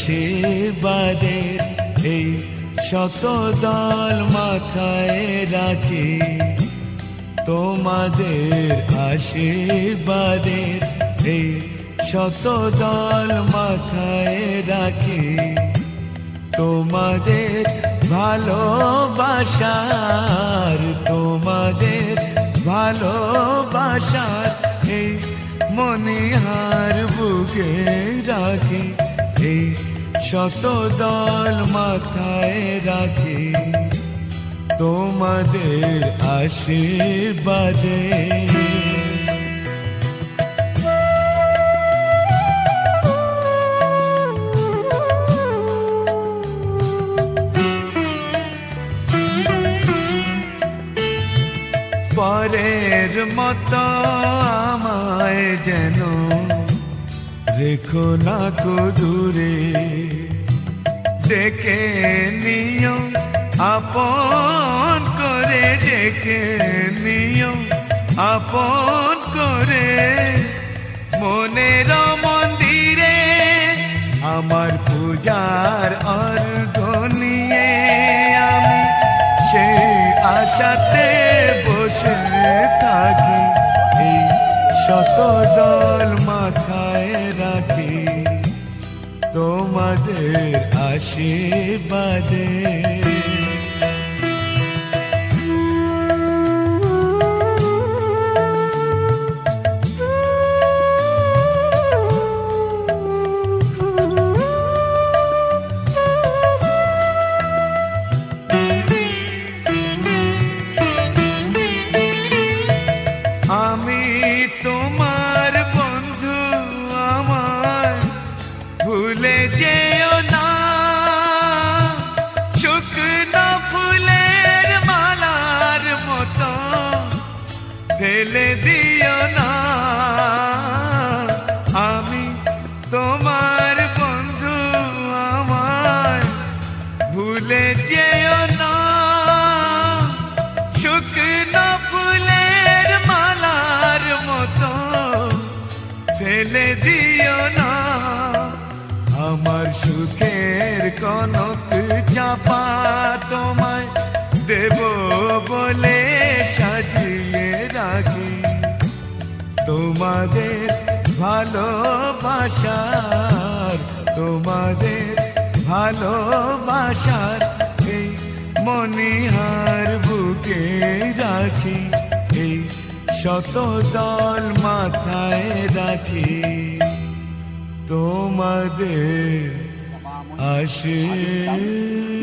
আশীর্বাদের এই শত দল মাথায় রাখি, তোমাদের আশীর্বাদের এই শত দল মাথায় রাখি, তোমাদের ভালোবাসার, তোমাদের ভালোবাসার এই মনিহার বুকে রাখি, এই শত দল মাথায় রাখি, তোমাদের আশীর্বাদে। পরের মতো আমায় যেন রেখো না কো দূরে, ডেকে নিও আপন করে, ডেকে নিও আপন করে, মনের মন্দিরে আমার পূজার অর্ঘ নিয়ে আমি সেই আশাতে বসে থাকি, এই শত দল মাথায় রাখি, তোমাদের আশীর্বাদে। আমি তোমার বন্ধু, আমার ভুলে যেও না, শুকনো ফুলের মালার মতো ফেলে দিও না। আমি তোমার বন্ধু, আমার ভুলে যেও না, শুকনো ফুলের মালার মতো ফেলে দিও না। আমার সুখের কনক চাপা তোমায় দেব বলে সাজিয়ে রাখি, তোমাদের ভালোবাসার, তোমাদের ভালোবাসার এই মনিহার বুকে রাখি, এই শত দল মাথায় রাখি, তোমাদের আশীর্বাদে।